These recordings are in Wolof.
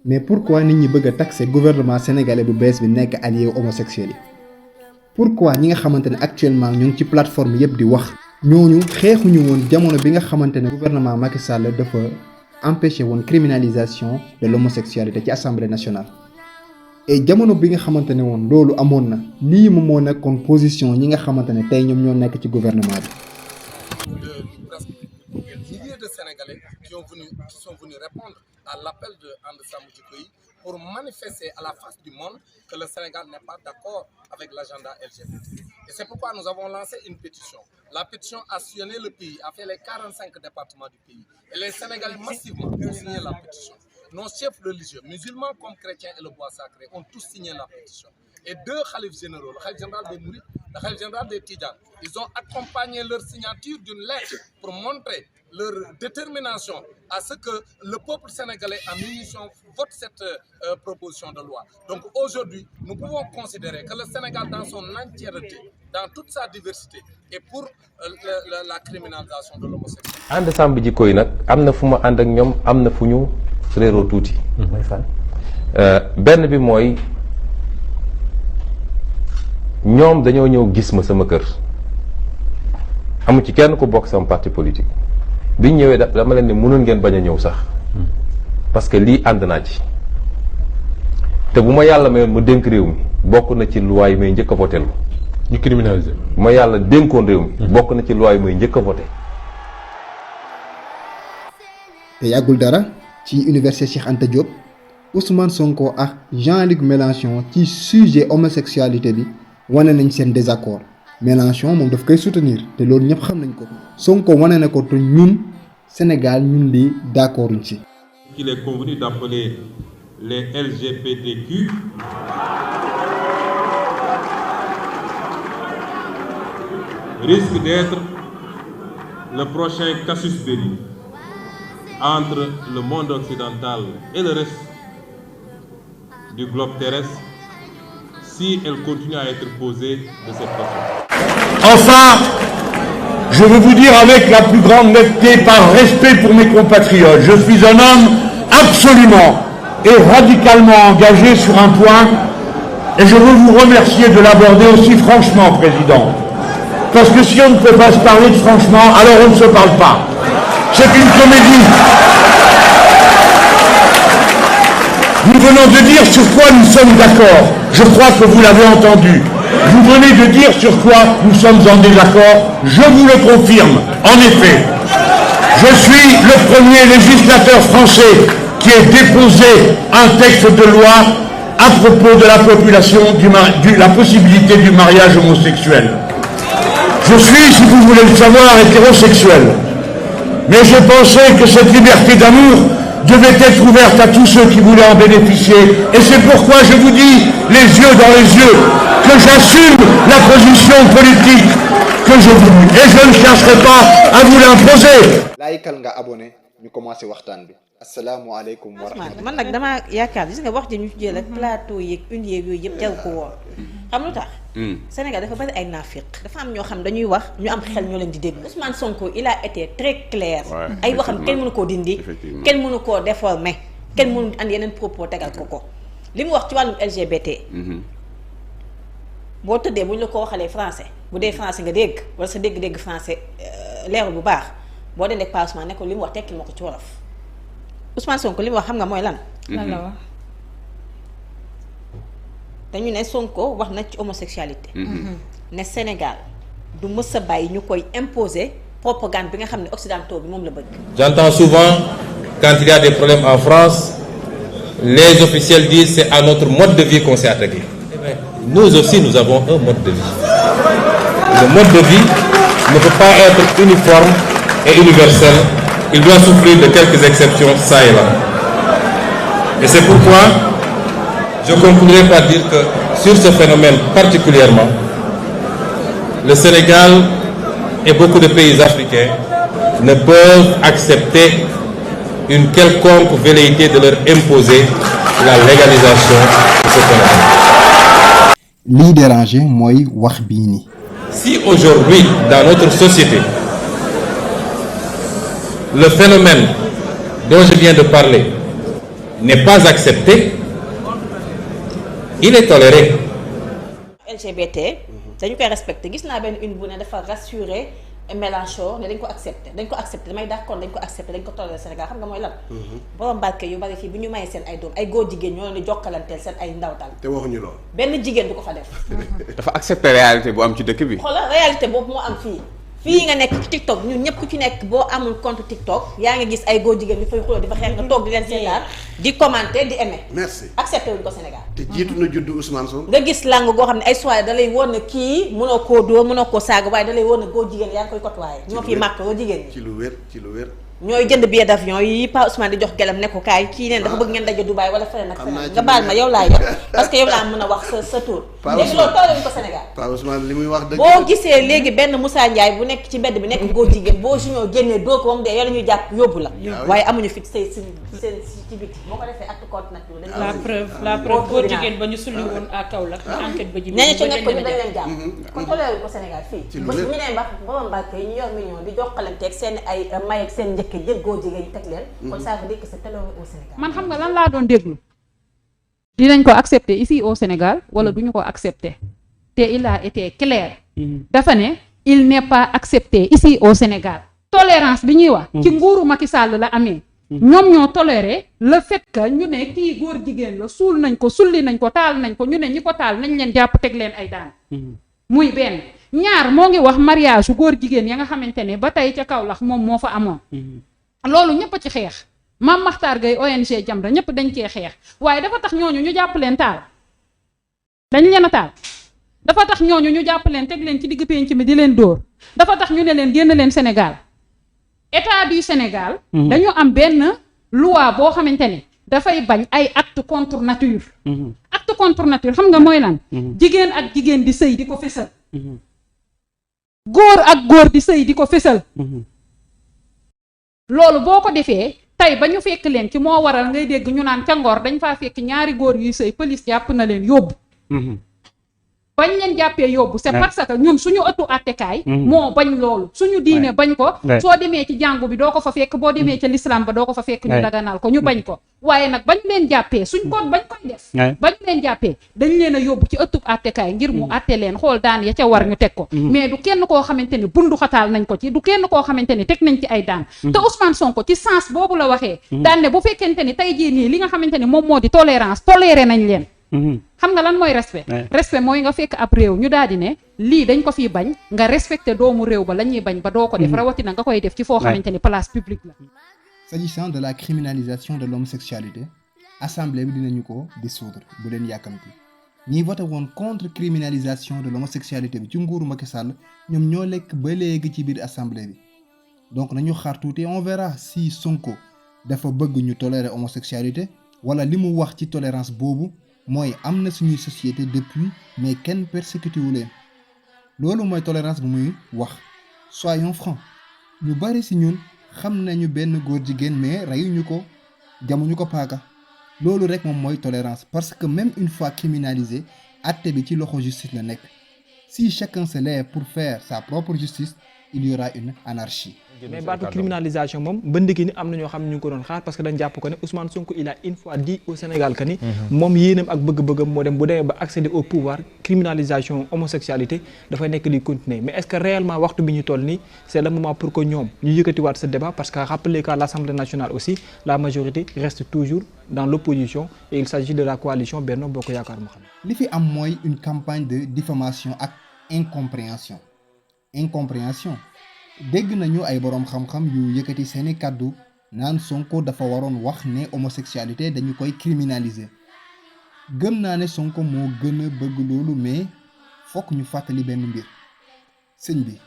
mais pourquoi nit ñi bëgg a taxer gouvernement sénégalais bu bees bi nekk allié homosexuels yi pourquoi ñi nga xamante ne actuellement ñu ngi ci plateforme yëpp di wax ñooñu xeexuñu woon jamono bi nga xamante ne gouvernement Macky Sall dafa empêché woon criminalisation de l'homosexualité ci assemblée nationale et jamono bi nga xamante ne woon loolu amoon na lii moom moo nekkoon position ñi nga xamante ne tey ñoom ñoo nekk ci gouvernement bi. Milliers de Sénégalais qui sont venus répondre à l'appel de And Samm Jikko Yi pour manifester à la face du monde que le Sénégal n'est pas d'accord avec l'agenda LGBT. Et c'est pourquoi nous avons lancé une pétition. La pétition a sillonné le pays, a fait les 45 départements du pays. Et les Sénégalais massivement ont signé la pétition. Nos chefs religieux, musulmans comme chrétiens et le bois sacré, ont tous signé la pétition. Et deux khalifes généraux, le khalife général des Mourides, le khalife général des Tidjanes, ils ont accompagné leur signature d'une lettre pour montrer leur détermination à ce que le peuple sénégalais en unisson vote cette proposition de loi. Donc aujourd'hui, nous pouvons considérer que le Sénégal dans son entièreté, dans toute sa diversité, est pour la criminalisation de l'homosexualité. And Samm Jikko Yi nag am na fu ma ànd ak ñoom am na fu ñu réeroo tuuti. mooy fan. benn bi mooy ñoom dañoo ñëw gis ma sama kër amu ci kenn ku bokk sama parti politique biñ ñëwee dama leen ne mënoon ngeen bañ a ñëw sax parce que lii ànd naa ci te bu ma yàlla mayoon ma dénk réew mi bokk na ci loi yi may njëkk a voté ñu criminaliser bu ma yàlla dénkoon réew mi bokk na ci loi yi may njëkk a voté. te yàggul dara ci université Cheikh Anta Diop Ousmane Sonko ak Jean-Luc Mélenchon ci sujet homosexualité bi wane nañ seen désaccord Mélenchon moom daf koy soutenir te loolu ñëpp xam nañ ko Sonko wane na ko te ñun Sénégal ñun lii d'accorduñ ci. qu'il est convenu d'appeler les LGBTQ risque d'être le prochain casus belli entre le monde occidental et le reste du globe terrestre si elle continue à être posée de cette façon. Enfin, je veux vous dire avec la plus grande netteté, par respect pour mes compatriotes, je suis un homme absolument et radicalement engagé sur un point, et je veux vous remercier de l'aborder aussi franchement, Président. Parce que si on ne peut pas se parler de franchement, alors on ne se parle pas. C'est une comédie. Nous venons de dire sur quoi nous sommes d'accord. Je crois que vous l'avez entendu. Vous venez de dire sur quoi nous sommes en désaccord. Je vous le confirme. En effet, je suis le premier législateur français qui ait déposé un texte de loi à propos de la population la possibilité du mariage homosexuel. Je suis, si vous voulez le savoir, hétérosexuel. Mais je pensais que cette liberté d'amour devait être ouverte à tous ceux qui voulaient en bénéficier. Et c'est pourquoi je vous dis, les yeux dans les yeux, que j'assume la position politique que je voulais. Et je ne chercherai pas à vous l'imposer. Laykal nga abonné ñu commencé waxtaan bi. Asalaamaaleykum wa rahmatulah. man nag damaa yaakaar gis nga wax ji ñu jël ak plateau yeeg une yeeg yooyu yëpp jaru ko woon. xam lu tax. Sénégal dafa bari ay naafiq. dafa am ñoo xam dañuy wax ñu am xel ñoo leen di dégg. Ousmane Sonko il a été très clair. ay waxam kenn mënu koo dindi. kenn mënu koo déformer. kenn mënu andi yeneen propos tegal ko. li mu wax ci wàllum LGBT. boo tëddee bu ñu la ko waxalee français bu dee français nga dégg wala sa dégg-dégg français leerul bu baax boo dee nekk Pa Ousmane ne ko li mu wax tekkil ma ko ci wolof. Ousmane Sonko li mu wax xam nga mooy lan. lan la wax. dañu ne Sonko wax na ci homosexualité. ne Sénégal du mës a bàyyi ñu koy imposer propagande bi nga xam ne occidentaux bi moom la bëgg. J'entends souvent quand il y a des problèmes en France les officiels disent c'est à notre mode de vie qu'on s'est attaqué. Nous aussi nous avons un mode de vie. Le mode de vie ne peut pas être uniforme et universel. Il doit souffrir de quelques exceptions ça et là. Et c'est pourquoi je conclurai par dire que sur ce phénomène particulièrement, le Sénégal et beaucoup de pays africains ne peuvent accepter une quelconque velléité de leur imposer la légalisation de ce phénomène. Lii déranger mooy wax bii nii. Si aujourd'hui dans notre société le phénomène dont je viens de parler n'est pas accepté, il est toléré. LGBT dañu koy respecté gis naa benn une bu ne dafa rassurer Mélenchon ne dañ ko accepté damay d'accord dañ ko accepté dañ ko toléré Sénégal xam nga mooy lan. borom barke yu bari fii bu ñu mayee seen ay doom ay góor jigéen ñoo leen di jokkalanteel seen ay ndawtal. te waxuñu lool. benn jigéen du ko fa def. dafa accepté réalité bu am ci dëkk bi. xoolal réalité boobu moo am fii nga nekk ci TikTok ñun ñëpp ku ci nekk boo amul compte TikTok yaa ngi gis ay góor jigéen ñu fay xuloo di fa xeex nga toog di leen seetaan di commenter di aimer. merci accepté wuñ ko Sénégal. te jiitu na juddu Ousmane Sonko. nga gis langue goo xam ne ay soirée da lay woon na kii mënoo koo dóor mënoo koo saaga waaye da lay woon na góor jigéen yaa ngi koy côtoyer. ñoo fiy màkk góor jigéen ñi. ci lu wér. ñooy jënd billet d'avion yi Pa Ousmane di jox gelam ne ko kaay kii neen dafa bëgg ngeen daje Dubaï wala feneen ak feneen nga baal ma yow laa yor parce que yow laa mën a wax sa tour léegi loolu tooleen ko Sénégal Pa Ousmane li muy wax dëgg boo gisee léegi benn Moussa Ndiaye bu nekk ci mbedd bi nekk góor jigéen boo junior génnee doo ko moom dee yow la ñuy jàpp yóbbu la waaye amuñu fit say seen ci biti boo ko defee acte contre nature la preuve góor jigéen ba ñu sulli woon à Kaolack enquête ba ji nee ci nekk ko ñu dañ leen jàpp kon tooleen ko Sénégal fii ba ñu ne mbax borom Mbàkke ñu yor million di jokkalanteeg seen ay may ak seen njëkk jël góor jigéen teg leen kon ça veut dire que c'est tellement au Sénégal. man xam nga lan laa doon déglu dinañ ko accepter ici au Sénégal wala duñu ko accepter te il a été clair dafa ne il n'est pas accepté ici au Sénégal tolérance bi ñuy wax ci nguuru Macky Sall la amee ñoom ñoo toléré le fait que ñu ne kii góor jigéen la suul nañ ko sulli nañ ko taal nañ ko ñu ne ñi ko taal nañ leen jàpp teg leen ay daan muy benn ñaar moo ngi wax mariage góor jigéen ya nga xamante ne ba tey ca Kaolack moom moo fa amoon loolu ñëpp a ci xeex Mame Makhtar Gueye ONG Jamra ñëpp dañ cee xeex waaye dafa tax ñooñu ñu jàpp leen taal dañ leen a taal dafa tax ñooñu ñu jàpp leen teg leen ci digg penc mi di leen dóor dafa tax ñu ne leen génn leen Sénégal état du Sénégal dañu am benn loi boo xamante ne dafay bañ ay acte contre nature acte contre nature xam nga mooy lan jigéen ak jigéen di sëy di ko fésal góor ak góor di sëy di ko fésal loolu boo ko defee tey ba ñu fekk leen ci moo waral ngay dégg ñu naan ca Ngor dañ faa fekk ñaari góor yuy sëy police jàpp na leen yóbbu bañ leen jàppee yóbbu c'est parce que ñun suñu ëttu àttekaay moo bañ loolu suñu diine bañ ko soo demee ci jàngu bi doo ko fa fekk boo demee ca l'islam ba doo ko fa fekk ñu daganal ko ñu bañ ko waaye nag bañ leen jàppee suñ ko bañ koy def bañ leen jàppee dañ leen a yóbbu ci ëttub àttekaay ngir mu àtte leen xool daan ya ca war ñu teg ko mais du kenn koo xamante ni bundu xataal nañ ko ci du kenn koo xamante ni teg nañ ci ay daan te Ousmane Sonko ci sens boobu la waxee daan ne bu fekkente ni tey jii nii li nga xamante ni moom moo di tolérance toléré nañ leen xam nga lan mooy respect mooy nga fekk ab réew ñu daal di ne lii dañ ko fii bañ nga respecté doomu réew ba la ñuy bañ ba doo ko def rawatina nga koy def ci foo xamante ni place publique la. S'agissant de la criminalisation de l'homosexualité assemblée bi dinañu ko dissoudre bu leen yàkkamti ñiy voté woon contre criminalisation de l'homosexualité bi ci nguuru Macky Sall ñoom ñoo lekk ba léegi ci biir assemblée bi donc nañu xaar tuuti on verra si Sonko dafa bëgg ñu tolérer homosexualité wala li mu wax ci tolérance boobu mooy am na suñuy société depuis mais kenn persécuté wu leen loolu mooy tolérance bu muy wax soyons francs ñu bari ci ñun xam nañu benn góor jigéen mais reyuñu ko jamuñu ko paaka loolu rek moom mooy tolérance parce que même une fois criminalisé àtte bi ci loxo justice la nekk si chacun se lève pour faire sa propre justice il y aura une anarchie. mais baatu criminalisation moom ba ndiki ni am na ñoo xam ne ñu ngi ko doon xaar parce que dañ jàpp ko ne Ousmane Sonko il a une fois dit au Sénégal que ni moom yéenam ak bëgg-bëggam moo dem bu demee ba accéder au pouvoir criminalisation homosexualité dafay nekk di continuer mais est-ce que réellement waxtu bi ñu toll nii c'est le moment pour que ñoom ñu yëkkatiwaat ce débat parce que rappelez qu'à l'Assemblée nationale aussi la majorité reste toujours dans l'opposition et il s'agit de la coalition Benno Bokk Yaakaar moo xam li fi am mooy une campagne de diffamation ak incompréhension dégg nañu ay boroom xam-xam yu yëkkati seeni kàddu naan Sonko dafa waroon wax ne homosexualité dañu koy criminaliser gëm naa ne Sonko moo gën a bëgg loolu mais fokk ñu fàttali benn mbir sëñ bi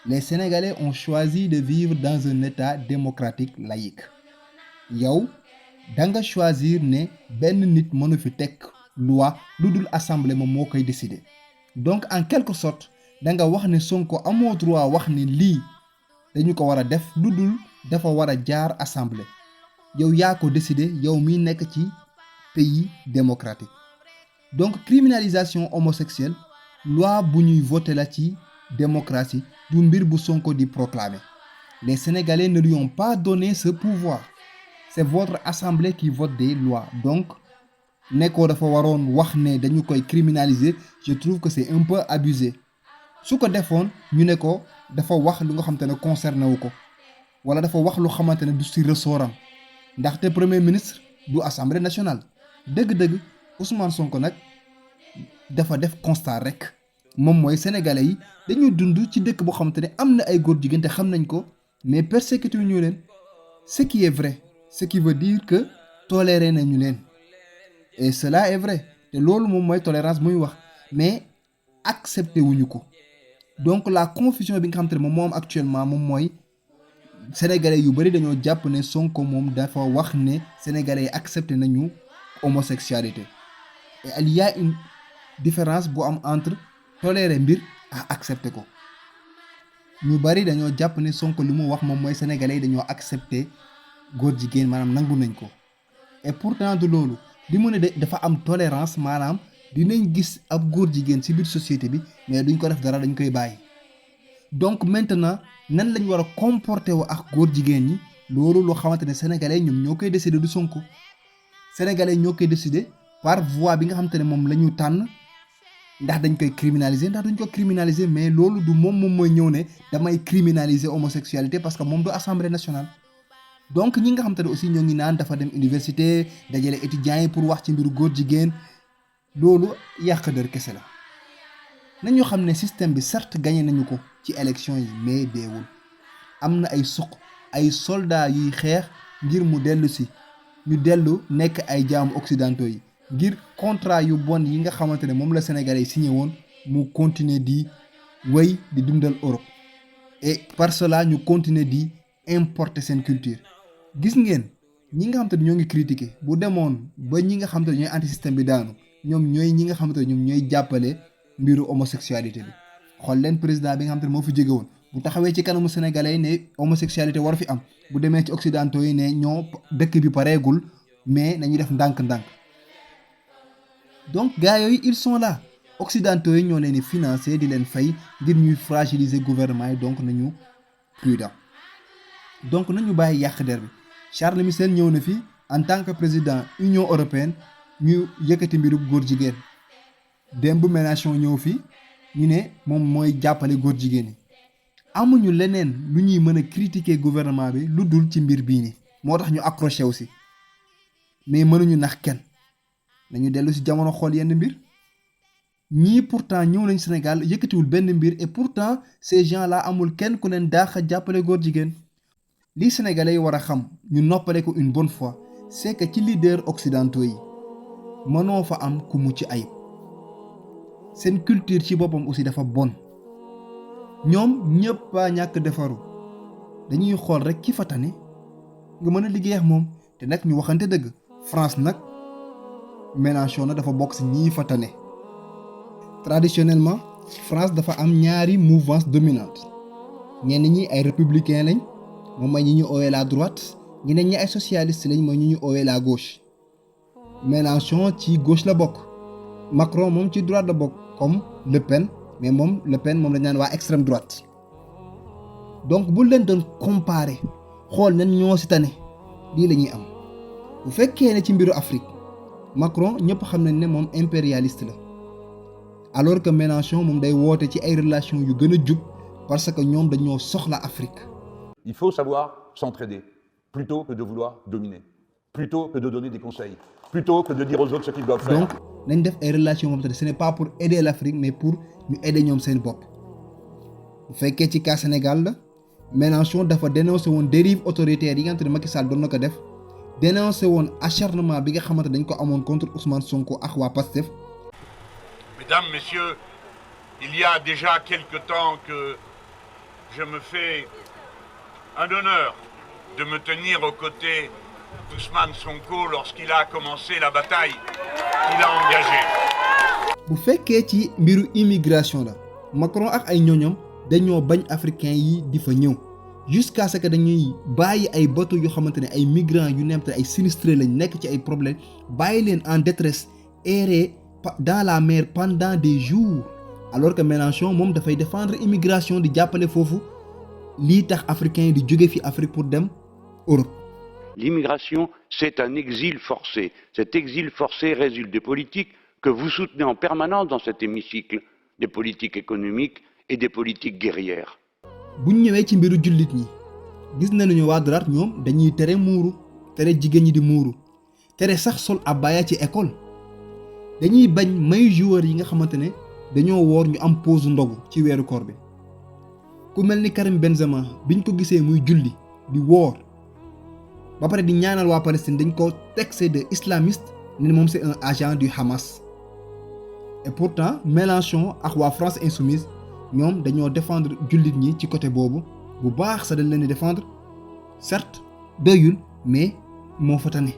les Sénégalais ont choisi de vivre dans un état démocratique laïque yow da nga choisir ne benn nit mënu fi teg loi lu dul assemblée moom moo koy décider donc en quelque sorte da nga wax ne Sonko amoo droit wax ne lii dañu ko war a def lu dul dafa war a jaar assemblée yow yaa ko décider yow miy nekk ci pays démocratique donc criminalisation homosexuelle loi bu ñuy voter la ci démocratie du mbir bu Sonko di proclamer les Sénégalais ne lui ont pas donné ce pouvoir c'est votre assemblée qui vote des lois donc nekkoo dafa waroon wax ne dañu koy criminaliser je trouve que c'est un peu abusé su ko defoon ñu ne ko dafa wax lu nga xamante ne concerné wu ko wala dafa wax lu xamante ne du ci ressortam ndaxte premier ministre du assemblée nationale dëgg-dëgg Ousmane Sonko nag dafa def constat rek moom mooy sénégalais yi dañuy dund ci dëkk boo xamante ne am na ay góor jigéen te xam nañ ko mais persécuté ñu leen ce qui est vrai ce qui veut dire que toléré nañu leen et cela est vrai te loolu moom mooy tolérance muy wax mais accepté wuñu ko donc la confusion bi nga xamante ne moom moo am actuellement moom mooy sénégalais yu bari dañoo jàpp ne Sonko moom dafa wax ne sénégalais yi accepté nañu homosexualité et il y a une différence bu am entre tolérer mbir à accepter ko ñu bari dañoo jàpp ne Sonko li mu wax moom mooy sénégalais yi dañoo accepter góor jigéen maanaam nangu nañ ko et pourtant du loolu li mu ne dafa am tolérance maanaam dinañ gis ab góor jigéen ci biir société bi mais duñ ko def dara dañ koy bàyyi donc maintenant nan lañ war a comporter wu ak góor jigéen ñi loolu loo xamante ne sénégalais ñoom ñoo koy décider du Sonko sénégalais ñoo koy décider par voie bi nga xamante ne moom la ñu tànn ndax dañ koy criminaliser ndax duñ ko criminaliser mais loolu du moom mooy ñëw ne damay criminaliser homosexualité parce que moom du assemblée nationale donc ñi nga xamante ne aussi ñoo ngi naan dafa dem université dajale étudiants yi pour wax ci mbiru góor jigéen loolu yàq der kese la nañu xam ne système bi certes gagné nañu ko ci élection yi mais deewul am na ay suq ay soldats yuy xeex ngir mu dellu si ñu dellu nekk ay jaamu occidentaux yi ngir contrat yu bon yi nga xamante ne moom la Sénégalais yi signé woon mu continuer di wéy di dundal Europe et par cela ñu continuer di importer seen culture gis ngeen ñi nga xamante ne ñoo ngi critiquer bu demoon ba ñi nga xamante ne ñooy anti système bi daanu ñoom ñooy ñi nga xamante ne ñoom ñooy jàppale mbiru homosexualité bi xool leen président bi nga xamante ne moo fi jóge woon bu taxawee ci kanamu sénégalais yi ne homosexualité war fi am bu demee ci occidentaux yi ne ñoo dëkk bi pareegul mais nañu def ndànk-ndànk donc gars yooyu ils sont là occidentaux yi ñoo leen di financer di leen fay ngir ñuy fragiliser gouvernement yi donc nañu prudent donc nañu bàyyi yàq der bi Charles Michel ñëw na fi en tant que président Union européenne ñu yëkkati mbiru góor jigéen démb Mélenchon ñëw fi ñu ne moom mooy jàppale góor jigéen yi amuñu leneen lu ñuy mën a critiquer gouvernement bi lu dul ci mbir bii ni moo tax ñu accroché aussi mais mënuñu nax kenn nañu dellu ci jamono xool yenn mbir ñii pourtant ñëw nañ Sénégal yëkkatiwul benn mbir et pourtant ces gens là amul kenn ku leen daax a jàppale góor jigéen li Sénégalais yi war a xam ñu noppale ko une bonne fois c'est que ci leader occidentaux yi mënoo fa am ku mucc ayib seen culture ci boppam aussi dafa bon ñoom ñëpp a ñàkk defaru dañuy xool rek ki fa tane nga mën a liggéey ak moom te nag ñu waxante dëgg France nag Mélenchon na dafa bokk ci ñii fa tane traditionnellement France dafa am ñaari mouvance dominante ñenn ñi ay républicains lañ moom mooy ñi ñu oowee la droite ñeneen ñi ay socialistes lañ mooy ñi ñu oowee la gauche Mélenchon ci gauche la bokk Macron moom ci droite la bokk comme Le Pen mais moom Le Pen moom lañ naan waa extrême droite donc bu leen doon comparer xool nañ ñoo ci tane lii la ñuy am bu fekkee ne ci mbiru Afrique Macron ñëpp xam nañ ne moom impérialiste la alors que Mélenchon moom day woote ci ay relations yu gën a jub parce que ñoom dañoo soxla Afrique. Il faut savoir s'entraider plutôt que de vouloir dominer, plutôt que de donner des conseils, plutôt que de dire aux autres ce qu'ils doivent faire. Donc nañ def ay relations moom tamit ce n'est pas pour aider l'Afrique mais pour ñu aider ñoom seen bopp bu fekkee ci cas Sénégal la Mélenchon dafa dénoncé woon dérive autoritaire yi nga xamante ne Macky Sall doon na ko def dénoncé woon acharnement bi nga xamante dañ ko amoon contre Ousmane Sonko ak waa Pastef. Mesdames, Messieurs, il y a déjà quelque temps que je me fais un honneur de me tenir aux côtés d'Ousmane Sonko lorsqu'il a commencé la bataille qu'il a engagée. bu fekkee ci mbiru immigration la Macron ak ay ñooñam dañoo bañ africain yi di fa ñëw jusqu'à ce que dañuy bàyyi ay bateau yoo xamante ne ay migrants yu nemte ay sinistrés lañ nekk ci ay problèmes bàyyi leen en détresse errer dans la mer pendant des jours alors que Mélenchon moom dafay défendre immigration di jàppale foofu lii tax africains yi di jóge fi Afrique pour dem Europe. L'immigration, c'est un exil forcé. Cet exil forcé résulte des politiques que vous soutenez en permanence dans cet hémicycle, des politiques économiques et des politiques guerrières. buñ ñëwee ci mbiru jullit ñi gis nañu waa droite ñoom dañuy tere muuru tere jigéen ñi di muuru tere sax sol abaya ci école dañuy bañ may joueur yi nga xamante ne dañoo woor ñu am pause ndogu ci weeru koor bi ku mel ni Karim Benzema biñ ko gisee muy julli di woor ba pare di ñaanal waa Palestine dañ ko taxé de islamiste ne moom c'est un agent du Hamas et pourtant Mélenchon ak waa France Insoumise ñoom dañoo défendre jullit ñi ci côté boobu bu baax sa dañ leen di défendre certes doyul mais moo fa tane.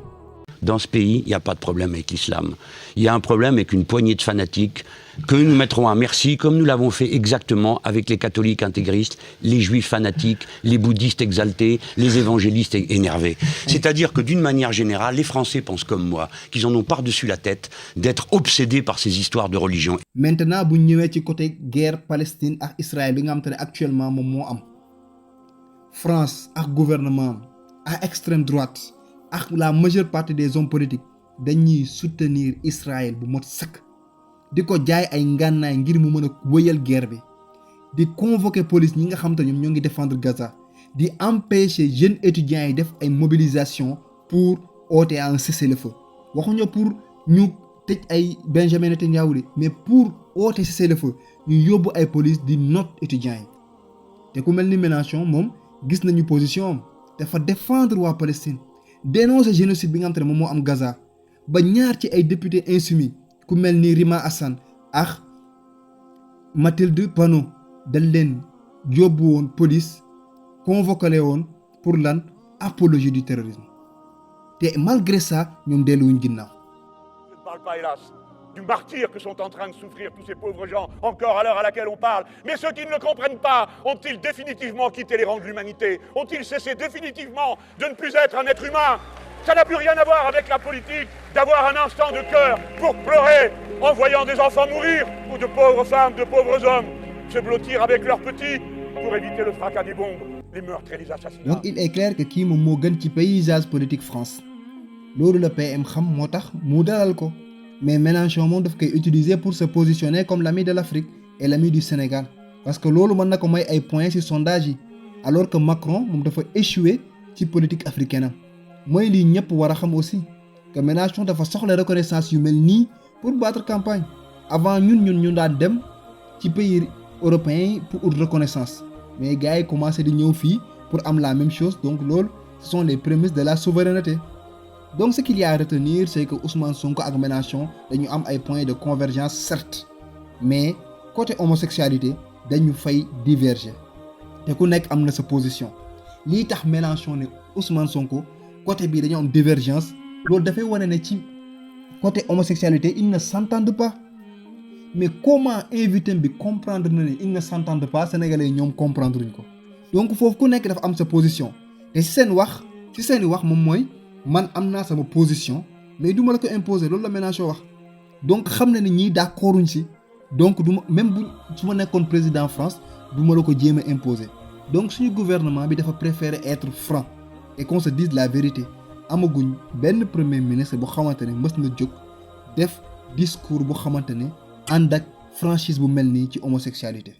Dans ce pays, il n'y a pas de problème avec l'islam. Il y a un problème avec une poignée de fanatiques que nous mettrons à merci, comme nous l'avons fait exactement avec les catholiques intégristes, les juifs fanatiques, les bouddhistes exaltés, les évangélistes énervés. C'est-à-dire que d'une manière générale, les Français pensent comme moi, qu'ils en ont par-dessus la tête d'être obsédés par ces histoires de religion. Maintenant, bu ñu ñëwee ci côté guerre Palestine ak Israël bi nga xam te ne actuellement moom moo am France ak gouvernement ak extrême droite ak la majeure partie des hommes politiques dañuy soutenir Israël bu mot sëkk di ko jaay ay ngànnaay ngir mu mën a wëyal guerre bi di convoquer police ñi nga xam te ñoom ñoo ngi défendre Gaza di empêcher jeunes étudiants yi def ay mobilisation pour oote à un cessez-le-feu waxuñu pour ñu tëj ay Benjamin Netanyahu mais pour oote cessez-le-feu ñu yóbbu ay police di noot étudiants yi te ku mel ni Mélenchon moom gis nañu position am dafa défendre waa Palestine dénoncer génocide bi nga xam te ne moom moo am Gaza ba ñaar ci ay députés insoumis ku mel ni Rima Hassan ak Mathilde Panot dañ leen yóbbu woon police convoqué woon pour lan apologie du terrorisme te malgré ça ñoom delluwuñ ginnaaw. Je ne parle pas, hélas, du martyre que sont en train de souffrir tous ces pauvres gens, encore à l'heure à laquelle on parle. Mais ceux qui ne le comprennent pas, ont-ils définitivement quitté les rangs de l'humanité? Ont-ils cessé définitivement de ne plus être un être humain? Ça n'a plus rien à voir avec la politique d'avoir un instant de cœur pour pleurer en voyant des enfants mourir, ou de pauvres femmes, de pauvres hommes se blottir avec leurs petits pour éviter le fracas des bombes, les meurtres et les assassinats. Donc il est clair que kii moom moo gën ci paysage politique France loolu la PM xam moo tax mu dalal ko. Mais Mélenchon moom daf koy utiliser pour se positionner comme l'ami de l'Afrique et l'ami du Sénégal parce que loolu mën na ko may ay points ci sondage yi alors que Macron moom dafa échoué ci politique africaine am mooy lii ñëpp war a xam aussi que Mélenchon dafa soxla reconnaissance yu mel nii pour battre campagne avant ñun daan dem ci pays européens yi pour reconnaissance mais gars yi commencé di ñëw fii pour am la même chose donc loolu ce sont les prémices de la souveraineté. Donc ce qu'il y a à retenir c'est que Ousmane Sonko ak Mélenchon dañu am ay points de convergence certes mais côté homosexualité dañu fay diverger te ku nekk am na sa position lii tax Mélenchon ne Ousmane Sonko côté bii dañu am divergence loolu dafay wane ne ci côté homosexualité ils ne s'entendent pas mais comment invité bi comprendre na ne ils ne s'entendent pas sénégalais yi ñoom comprendre luñ ko donc foofu ku nekk dafa am sa position te ci seeni wax moom mooy man am naa sama position mais du ma la ko imposer loolu la Mélenchon wax donc xam na ne ñii d'accorduñ ci donc du ma même bu su ma nekkoon président France du ma la ko jéem a imposer donc suñu gouvernement bi dafa préférer être franc et qu'on se dise la vérité amaguñ benn premier ministre bu xamante ne mës na jóg def discours bu xamante ne ànd ak franchise bu mel nii ci homosexualité